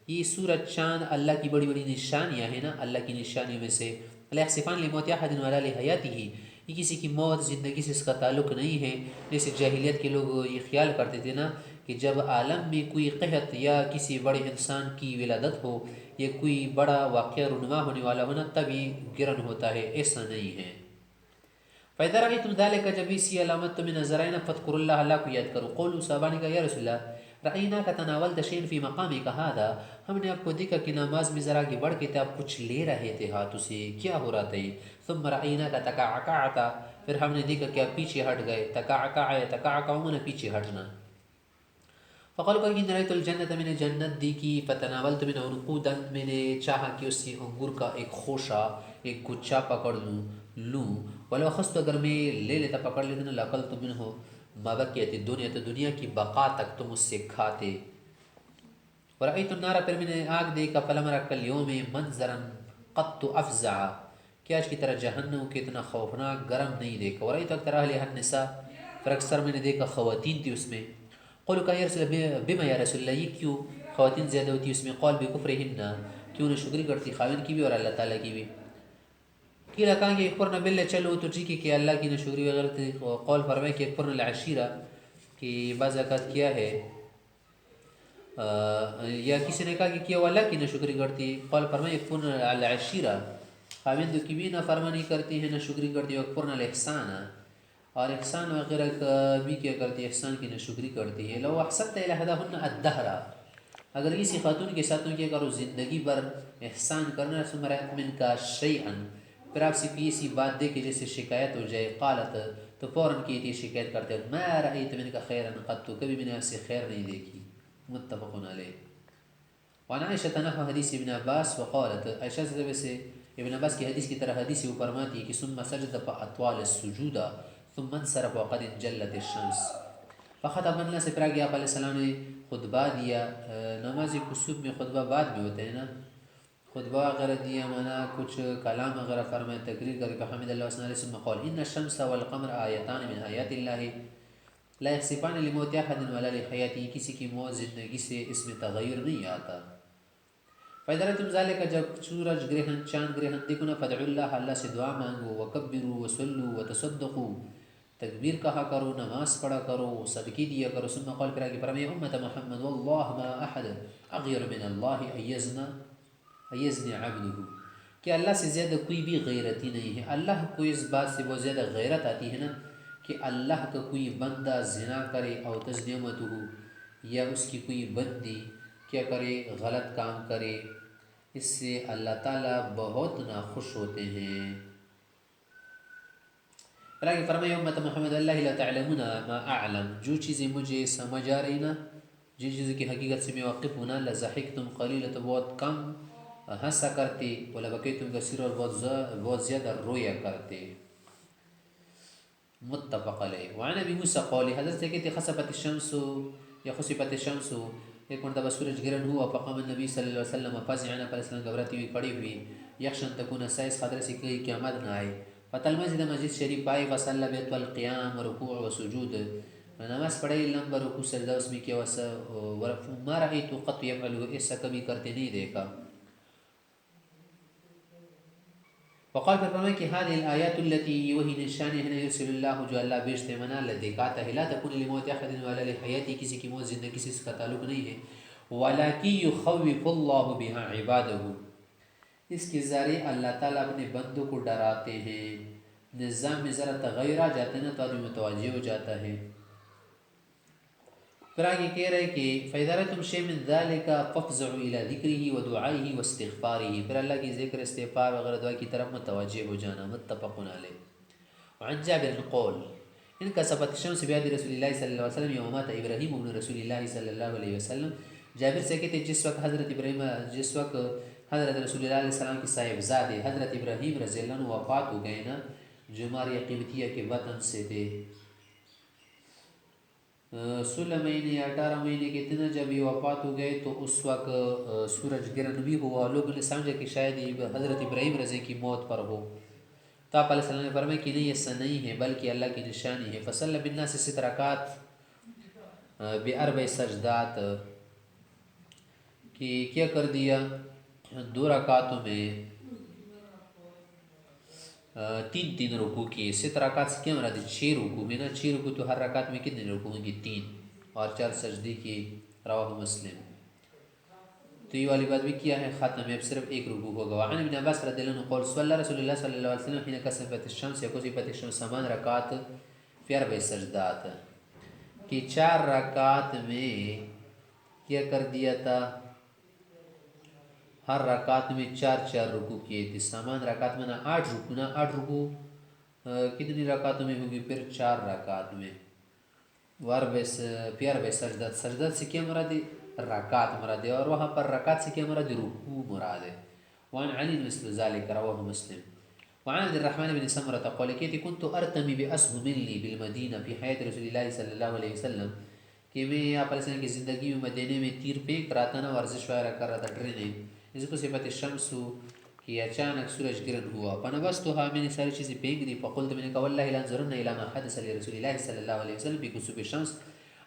یہ سورج چاند اللہ کی بڑی بڑی نشانیاں ہیں نا، اللہ کی نشانیوں میں سے لا یحسفان لموت احد ولا لحیاتہ، یہ کسی کی موت زندگی سے اس کا تعلق نہیں ہے. جیسے جاہلیت کے لوگ یہ خیال کرتے تھے نا کہ جب عالم میں کوئی قحط یا کسی بڑے انسان کی ولادت ہو یا کوئی بڑا واقعہ رونما ہونے والا ہونا تب یہ گرہن ہوتا ہے، ایسا نہیں ہے. فَإِذَا رَأَيْتُمْ ذَلِكَ، جب اسی علامت تمہیں نظر آئے نا فَاذْكُرُوا اللَّهَ، اللہ کو یاد کرو. قولوا، صحابہ نے کہا یا رسول اللہ رأیناک تناولت شیئا فی مقامک ھذا، ہم نے آپ کو دیکھا کہ نماز میں ذرا آگے بڑھ کے آپ کچھ لے رہے تھے ہاتھوں سے، کیا ہو رہا تھا یہ؟ ثم رأیناک تکعکعت، پھر ہم نے دیکھا کہ آپ پیچھے ہٹ گئے. تکعکع من پیچھے ہٹنا. فقال کہ ان رأیت الجنت، میں نے جنت دیکھی. فتناولت من عنقودا، میں نے چاہا کہ اس سے انگور کا ایک خوشہ ایک گچھا پکڑ لوں. ولو اخذت، اگر میں لے لیتا پکڑ لیتا نا لأکلت منہ ما بقیت الدنیا، تو دنیا کی بقا تک تم اس سے کھاتے. ورأیت النار، پھر میں نے آگ دیکھا. فلم رأ کالیوم منظرا قط افزع، کہ آج کی طرح جہنم کے اتنا خوفناک گرم نہیں دیکھا. ورأیت اکثر اہلها النساء، پھر اکثر میں نے دیکھا خواتین تھی اس میں. قولوا کہ یا رسول اللہ بما، یا رسول اللہ یہ کیوں خواتین زیادہ ہوتی اس میں؟ قال بکفرہن، کیوں نے شکری کرتی خاوند کی بھی اور اللہ تعالیٰ کی بھی. کیلا کہاں کہ اکبرنا باللہ، چلو تو ٹھیک ہے کہ اللہ کی نشکری وغیرہ تھی. قول فرمائے کہ اکبرنا العشیرہ، کہ بعض اوقات کیا ہے یا کسی نے کہا کہ کیا وہ اللہ کی نشکری کرتی. قول فرمائے اکبرنا العشیرہ، خاوند کی بھی نہ فرمانی کرتی ہے نہ شکری کرتی. اکبرنا الاحسان، اور احسان وغیرہ بھی کیا کرتی ہے، احسان کی نشکری کرتی ہے. لو احسنت الی احدہن الدہر، اگر کسی خاتون کے ساتھ کیا کرو زندگی بھر احسان کرنا. ثم رأت منک شیئا، پھر آپ سے کسی بات دیکھے جیسے شکایت ہو جائے. قالت، تو فوراً کی تھی شکایت کرتے ہیں ما رأیت منک خیرا قط، کبھی میں نے آپ سے خیر نہیں دیکھی. متفق علیہ. وعن عائشہ نحو حدیث ابن عباس وقالت، عائشہ سے ابن عباس کی حدیث کی طرح حدیث وہ فرماتی ہے کہ ثم سجد فاطوال السجود ثم انصرف وقد انجلت الشمس. فخطب الناس، پھر آگے آپ علیہ السلام نے خطبہ دیا. نماز کسوف میں خطبہ بعد میں ہوتے ہیں نا، خطبہ وغیرہ دیا مانا کچھ کلام وغیرہ فرمائے، تقریر کر کے حمد اللہ وثنى علیہ. ثم قال ان الشمس والقمر آیتان من آیات اللہ لا یخسفان لموت احد ولا لحیاتہ، کسی کی موت زندگی سے اس میں تغیر نہیں آتا. فَإِذَا رَأَيْتُمْ ذَلِكَ، جب سورج گرہن چاند گرہن دیکھو نا، فَادْعُوا اللَّهَ، اللہ سے دعا مانگو. وَكَبِّرُوا وَصَلُّوا وَتَصَدَّقُوا، تکبیر کہا کرو، نماز پڑھا کرو، صدقی دیا کرو. ثم قال، پھر آگے فرمائے امت محمد واللہ ما احد اغیر من اللہ ایزن عبدہ، کہ اللہ سے زیادہ کوئی بھی غیرتی نہیں ہے. اللہ کو اس بات سے بہت زیادہ غیرت آتی ہے نا کہ اللہ کا کوئی بندہ زنا کرے او تزنیمتہ، یا اس کی کوئی بندی کیا کرے غلط کام کرے، اس سے اللہ تعالیٰ بہت ناخوش ہوتے ہیں. لیکن فرمائے امت محمد اللہ لا تعلمون ما اعلم، جو چیزیں مجھے سمجھ آ رہی نا، جن چیزوں کی حقیقت سے میں واقف ہوں نا، لضحکتم قلیلا، تو بہت کم ہنسا کرتے، ولبکیتم کثیرا، اور بہت زیادہ رویا کرتے. متفق علیہ. وعن ابی موسیٰ قول، حضرت سے کہتے خسفت الشمس یا خسفت الشمس، ایک مرتبہ سورج گرہن ہوا. فقام النبی صلی اللہ علیہ وسلم فزعا، علیہ السلام گھبراتی ہوئی کھڑی ہوئی. یخشن تکون الساعة، خطرے سے کہ قیامت نہ آئے. فتل مسجد، مسجد شریف آئے. فصلی بیت القیام رکوع و سجود، نماز پڑھائی لمبا رکوع سجدہ اس میں کیا. ما رأیت قط یفعل، ایسا کبھی کرتے نہیں دیکھا. وقال، پھر فرمائے کہ هذه الآیات التي، یہ وہی نشانی ہے یرسل اللہ، جو اللہ بیچتے منا لدیکاتا ہے. لا تکون لموت احد ولا لحیاتی، کسی کی موت زندگی سے اس کا تعلق نہیں ہے. ولکن یخوف اللہ بها عبادہ، اس کے ذریعے اللہ تعالیٰ اپنے بندوں کو ڈراتے ہیں. نظام میں ذرا تغیر آ جاتے ہیں نا تو آدمی متوجہ ہو جاتا ہے. پھر آگے کہہ رہے کہ فَإِذَا رَأَيْتُمْ شَيْئًا مِنْ ذَلِكَ فَافْزَعُوا إِلَى ذِكْرِهِ وَدُعَائِهِ وَاسْتِغْفَارِهِ، پھر اللہ کی ذکر استغفار وغیرہ دعا کی طرف متوجہ ہو جانا. متفق علیہ. وعن جابر قول ان کسفت الشمس بعهد رسول اللہ صلی اللہ علیہ وسلم یوم مات ابراہیم ابن رسول اللہ صلی اللہ علیہ وسلم. جابر سے کہتے جس وقت حضرت رسول اللہ علیہ السلام کی صاحبزاد حضرت ابراہیم رضی اللہ عنہ وفات ہو گئے نا، جو ماریہ قبطیہ کے وطن سے تھے. 16 مہینے یا 18 مہینے کے تھے نا جب یہ وفات ہو گئے، تو اس وقت سورج گرہن بھی ہوا. لوگوں نے سمجھا کہ شاید حضرت ابراہیم رضی کی موت پر ہو. تو آپ علیہ السلام نے فرمایا کہ نہیں، ایسا نہیں ہے، بلکہ اللہ کی نشانی ہے. فصلی بالناس 6 رکعات باربع سجدات، کہ کیا کر دیا، 2 رکعتوں میں 3 کیے. 7 رکعت سے کیا مراد ہے؟ 6 ہے نا. 6 تو ہر رکعت میں کتنے رکوع ہوں گے؟ 3، اور 4 سجدے کی. رواہ مسلم. تو یہ والی بات بھی کیا ہے، ختم ہے، اب صرف 1 رکوع ہوگا. وعن ابن عباس رضی اللہ عنہ قول صلی رسول اللہ صلی اللہ علیہ وسلم حين كسفت الشمس يكسفت الشمس 8 رکعات فی 4 سجدات، کہ 4 رکعات میں کیا کر دیا تھا، ہر رکعت میں 4 رکوع کیے تھے. 8 رکعت میں 8 رکوع نا، 8 رکوع کتنی رکعتوں میں ہوگی؟ پھر 4 رکعت میں. پیار سجدات، سجدات سے کیا مراد ہے؟ رکعت مراد ہے، اور وہاں پر رکعت سے کیا مراد ہے؟ رکوع مراد ہے. وعن علی مثل ذلك رواه مسلم. وعن عبد الرحمن بن سمرة قال کہ كنت ارتمی باسهم لي بالمدینہ فی حیات رسول اللہ صلی اللہ علیہ وسلم، کہ میں آپ علیہ السلام کی زندگی میں مدینے میں تیر پھینک رہا تھا نا، ورزش وغیرہ کر رہا تھا ٹریننگ. اس کو صفت الشمس کہ اچانک سورج گرہن ہوا. فنبذتها، میں نے ساری چیزیں پھینک دی. فقلت، میں نے کہا واللہ لانظرن الى ما حدث لرسول اللہ صلی اللہ علیہ وسلم بکسوف الشمس،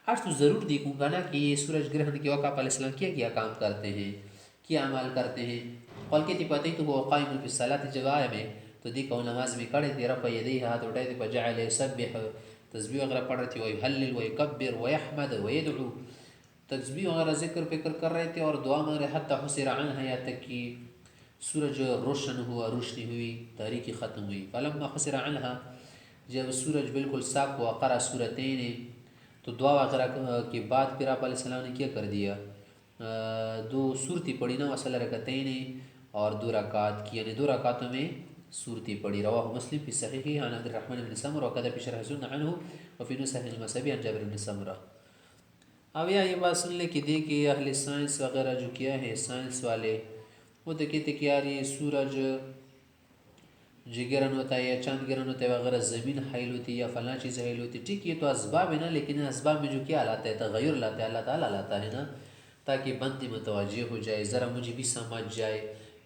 آج تو ضرور دیکھوں گا نا کہ یہ سورج گرہن کے وقت آپ علیہ السلام کیا کام کرتے ہیں، کیا عمل کرتے ہیں. قال کہتی پتہ تو وہ قائم فی الصلاۃ، جب آیا میں تو دیکھا وہ نماز میں کھڑے تھے. رفع یدیہ، ہاتھ اٹھائے تھے. فجعل یسبح، تسبیح وغیرہ پڑھ رہے تھے. ویہلل ویکبر ویحمد ویدعو، تسبیح وغیرہ ذکر فکر کر رہے تھے اور دعا مانگ رہے. حتی حسر عنہا، یہاں تک کہ سورج روشن ہوا، روشنی ہوئی، تاریکی ختم ہوئی. فلما حسر عنہا، جب سورج بالکل صاف ہوا. قرأ سورتین، تو دعا وغیرہ کے بعد پھر آپ علیہ السلام نے کیا کر دیا، 2 سورتیں پڑھی نا. وصلی رکعتین، اور 2 رکعت کی، یعنی 2 رکعتوں میں سورتیں پڑھی. رواہ مسلم فی صحیحہ عن عبد الرحمن بن سمرہ وکذا فی شرح سنہ عنہ وفی نسخ المصابیح عن جابر بن سمرہ. اب یہ بات سن لے کہ دیکھیے اہل سائنس وغیرہ جو کیا ہے، سائنس والے، وہ تو کہتے کہ یار یہ سورج جو گرہن ہوتا ہے یا چاند گرہن ہوتا ہے وغیرہ، زمین حائل ہوتی ہے یا فلاں چیز حائل ہوتی ہے. ٹھیک، یہ تو اسباب ہے نا، لیکن اسباب میں جو کیا لاتا ہے، تغیر لاتا ہے، اللہ تعالیٰ لاتا ہے نا، تاکہ بندی متوجہ ہو جائے، ذرا مجھے بھی سمجھ جائے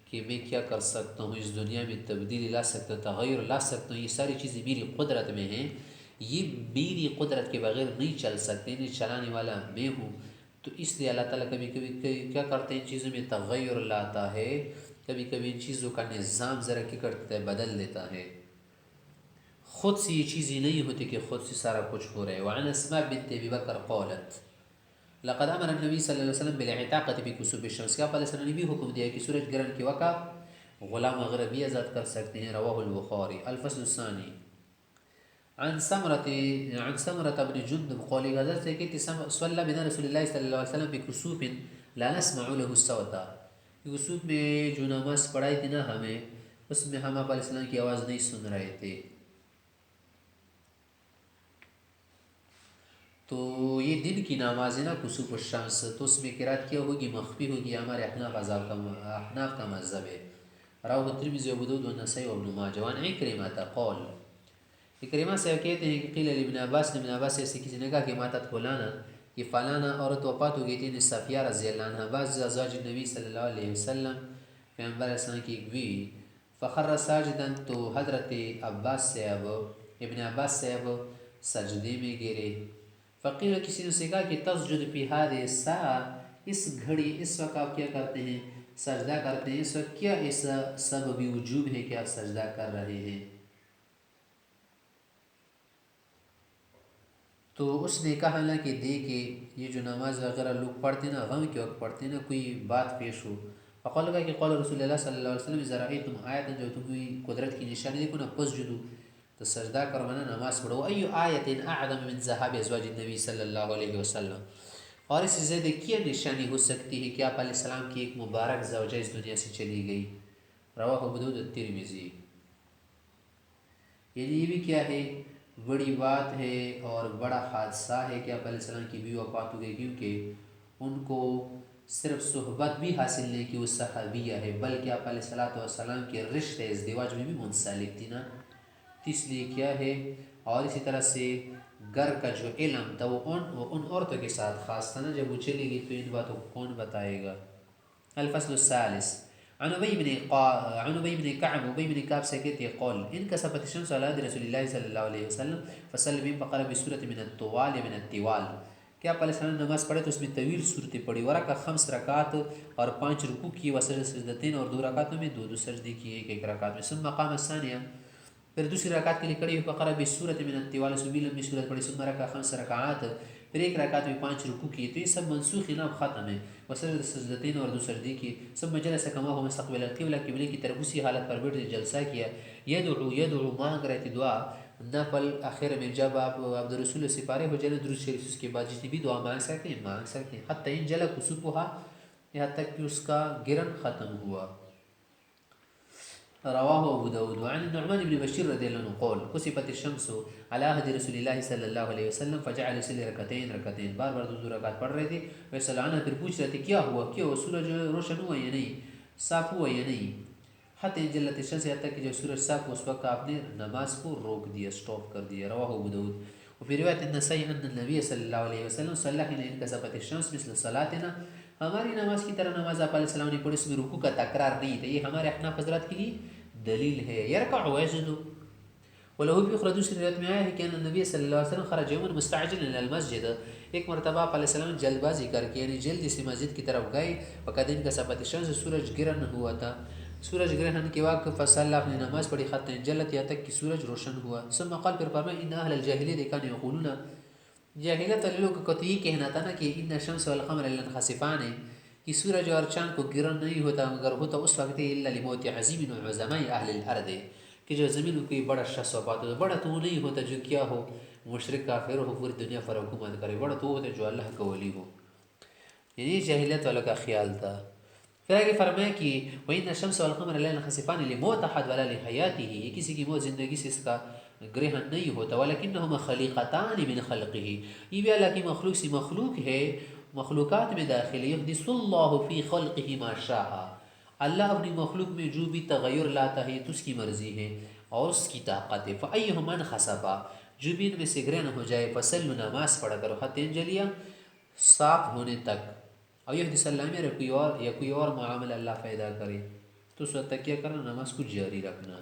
کہ میں کیا کر سکتا ہوں، اس دنیا میں تبدیلی لا سکتا ہوں، تغیر لا سکتا ہوں. یہ ساری چیزیں میری قدرت میں ہیں، یہ میری قدرت کے بغیر نہیں چل سکتے، انہیں چلانے والا میں ہوں. تو اس لیے اللہ تعالیٰ کبھی کبھی کیا کرتے ہیں، ان چیزوں میں تغیر لاتا ہے. کبھی کبھی ان چیزوں کا نظام ذرا کیا کرتا ہے، بدل دیتا ہے. خود سے یہ چیزیں نہیں ہوتی کہ خود سے سارا کچھ ہو رہا ہے. وعن اسماء بنت ابی بکر قالت لقد امر النبی صلی اللہ علیہ وسلم بالاعتاقۃ فی کسوف الشمس، کہ آپ علیہ السلام نے بھی حکم دیا کہ سورج گرہن کے وقت غلام وغیرہ بھی آزاد کر سکتے ہیں. رواہ البخاری. الفصل الثانی. عن سمرة بن جندب قال حضرت سے کہ صلی بنا رسول اللہ صلی اللہ علیہ وسلم بکسوف لا نسمع له الصوت، کسوف میں جو نماز پڑھائی تھی نا ہمیں، اس میں ہم آپ علیہ السلام کی آواز نہیں سن رہے تھے. تو یہ دن کی نماز ہے نا کسوف الشمس، تو اس میں قرات کیا ہوگی؟ مخفی ہوگی. ہمارے احناف کا مذہب ہے. رواه الترمذی وابو داؤد والنسائی وابن ماجہ. وعن عکرمہ قال، عکرمہ سے کہتے ہیں کہ قیل ابن عباس نے، ابن عباس سے ایسے کسی نے کہا کہ ماتت فلانا، کہ فلانا عورت وفات ہو گئی تھی، صفیہ رضی اللہ عنہ، بعض ازواج نبی صلی اللہ علیہ وسلم، پیغمبر علیہ السلام کی ایک بیوی. فخر ساجدا، تو حضرت عباس صاحب، ابن عباس صاحب سجدے میں گرے. فقیر، کسی نے سے کہا کہ تسجد فی هذه الساعة، اس گھڑی، اس وقت آپ کیا کرتے ہیں؟ سجدہ کرتے ہیں. اس وقت کیا ایسا سبب وجوب ہے کہ آپ سجدہ کر رہے ہیں؟ تو اس نے کہا نا کہ دیکھے یہ جو نماز وغیرہ لوگ پڑھتے ہیں نا، غم کے وقت پڑھتے ہیں نا، کوئی بات پیش ہو. فقال لگا کہ قول رسول اللہ صلی اللہ علیہ وسلم اذا رأیتم آیتا، جو تمہیں قدرت کی نشانی دیکھو نا، فاسجدوا، تو سجدہ کرو نا، نماز پڑھو. ای آیت اعظم من ذهاب ازواج النبی صلی اللہ علیہ وسلم، اور اس سے زیادہ کیا نشانی ہو سکتی ہے کہ آپ علیہ السلام کی ایک مبارک زوجہ اس دنیا سے چلی گئی. رواہ ابو داؤد الترمذی. یعنی یہ بھی کیا ہے، بڑی بات ہے اور بڑا حادثہ ہے کہ آپ علیہ السلام کی بھی وفات ہو گئی، کیونکہ ان کو صرف صحبت بھی حاصل نہیں کہ وہ صحابیہ ہے، بلکہ آپ علیہ السلام کے رشتے ازدواج میں بھی منسلک تھی نا. اس لیے کیا ہے، اور اسی طرح سے گھر کا جو علم تھا وہ ان عورتوں کے ساتھ خاص تھا نا. جب وہ چلے گی تو ان باتوں کو کون بتائے گا. الفصل الثالث. عن ابی بن کعب، ابی بن کعب سے کہتے ہیں قول انکسفت الشمس علی عهد رسول اللہ صلی اللہ علیہ وسلم فسلم فقرأ بسورة من الطوال من الطوال، کہ آپ علیہ السلام نے نماز پڑھے تو اس میں طویل صورتیں پڑھی، ورکع 5 رکعات اور 5 رکوع کیے، وسجد سجدتین اور 2 رکعتوں میں 2 سجدے کیے ایک رکعت میں، ثم قام الثانیہ پھر دوسری رکعت کے لیے کھڑی ہوئی، فقرأ بالسورۃ من الطوال سبھی لمبی صورت پڑھی، ثم رکع 5 رکعات پھر ایک رکعت میں 5 رکوع کیے، تو یہ سب منسوخ نہ ختم ہے، وسجد سجدتین اور 2 سجدے کیے، ثم جلس کما هو مستقبل القبلہ قبلے کی طرف اسی حالت پر بیٹھ جلسہ کیا، یدعو مانگ رہے تھے دعا، نفل آخر میں جب آپ عبد الرسول سے پارے ہو جائیں درود شریف اس کے بعد جتنی بھی دعا مانگ سکتے ہیں حتی ان جل کسوفھا، یہاں تک کہ اس کا گرن ختم ہوا۔ رواہ ابو داود وعن النعمان بن بشیر رضی اللہ عنہ قول کسفت الشمس علی عہد رسول اللہ صلی اللہ علیہ وسلم فجعل يصلي رکعتین بار بار 2 رکعت پڑھ رہے تھے، ویسا عنہ پھر پوچھ رہے تھے کیا ہوا سورج روشن ہوا یا نہیں، صاف ہوا یا نہیں، حتی جلت الشمس، یہاں تک کہ جب سورج صاف اس وقت آپ نے نماز کو روک دیا، سٹاپ کر دیا۔ رواہ ابو داود وفي روایت النسائی ان النبی صلی اللہ علیہ وسلم صلی حين انکسفت الشمس مثل صلاتنا، ہماری نماز کی طرح نماز آپ علیہ السلام نے پڑھی، اس میں رکوع کا تکرار نہیں تھا، یہ ہمارے احناف حضرات کے لیے دلیل ہے۔ یرکع ویسجد ولہو بھی اخرى دوسری روایت میں آیا ہے کہ ان النبی صلی اللہ علیہ وسلم خرج یوما مستعجلا الى المسجد، ایک مرتبہ آپ علیہ السلام جلد بازی کر کے یعنی جلدی سے مسجد کی طرف گئے، وقد انکسفت الشمس، سورج گرہن ہوا تھا، سورج گرہن کے وقت فصلی آپ نے نماز پڑھی حتی جلت، یہاں تک کہ سورج روشن ہوا، ثم قال پھر فرمایا ان اہل الجاہلیۃ کانوا یقولون، جاہلیت والے لوگوں کو تو یہ کہنا تھا نا کہ ان الشمس والقمر لینخسفان، کہ سورج اور چاند کو گرہن نہیں ہوتا مگر ہوتا اس وقت الا لموت عظیم من عظماء اہل الارض، کہ جو زمین میں کوئی بڑا شخص وفات ہوتا، بڑا تو نہیں ہوتا جو کیا ہو مشرک کافر ہو پوری دنیا پر حکومت کرے، بڑا تو ہوتا جو اللہ کا ولی ہو، یعنی جاہلیت والوں کا خیال تھا۔ پھر آگے فرمایا کہ وَإِنَّ الشَّمْسَ وَالْقَمَرَ لَا يَنْخَسِفَانِ لِمَوْتِ أَحَدٍ وَلَا لِحَيَاتِهِ، یہ کسی کی موت زندگی سے اس کا گرہن نہیں ہوتا، وَلَكِنَّهُمَا خَلِيقَتَانِ مِنْ خَلْقِهِ، یہ بھی اللہ کی مخلوق سی مخلوق ہے، مخلوقات میں داخل ہے، يُحْدِثُ اللَّهُ فِي خَلْقِهِ مَا شَاءَ، اللہ اپنی مخلوق میں جو بھی تغیر لاتا ہے تو اس کی مرضی ہے اور اس کی طاقت ہے، فَأَيُّهُمَا انْخَسَفَ، جو بھی ان میں سے گرہن ہو جائے، فَصَلُّوا، نماز پڑھا کرو، حَتَّى يَنْجَلِيَ، صاف ہونے تک، اور یہ حدیث اللہ میں کوئی اور معاملہ اللہ پیدا کرے تو اس وقت تک کیا کرنا، نماز کو جاری رکھنا۔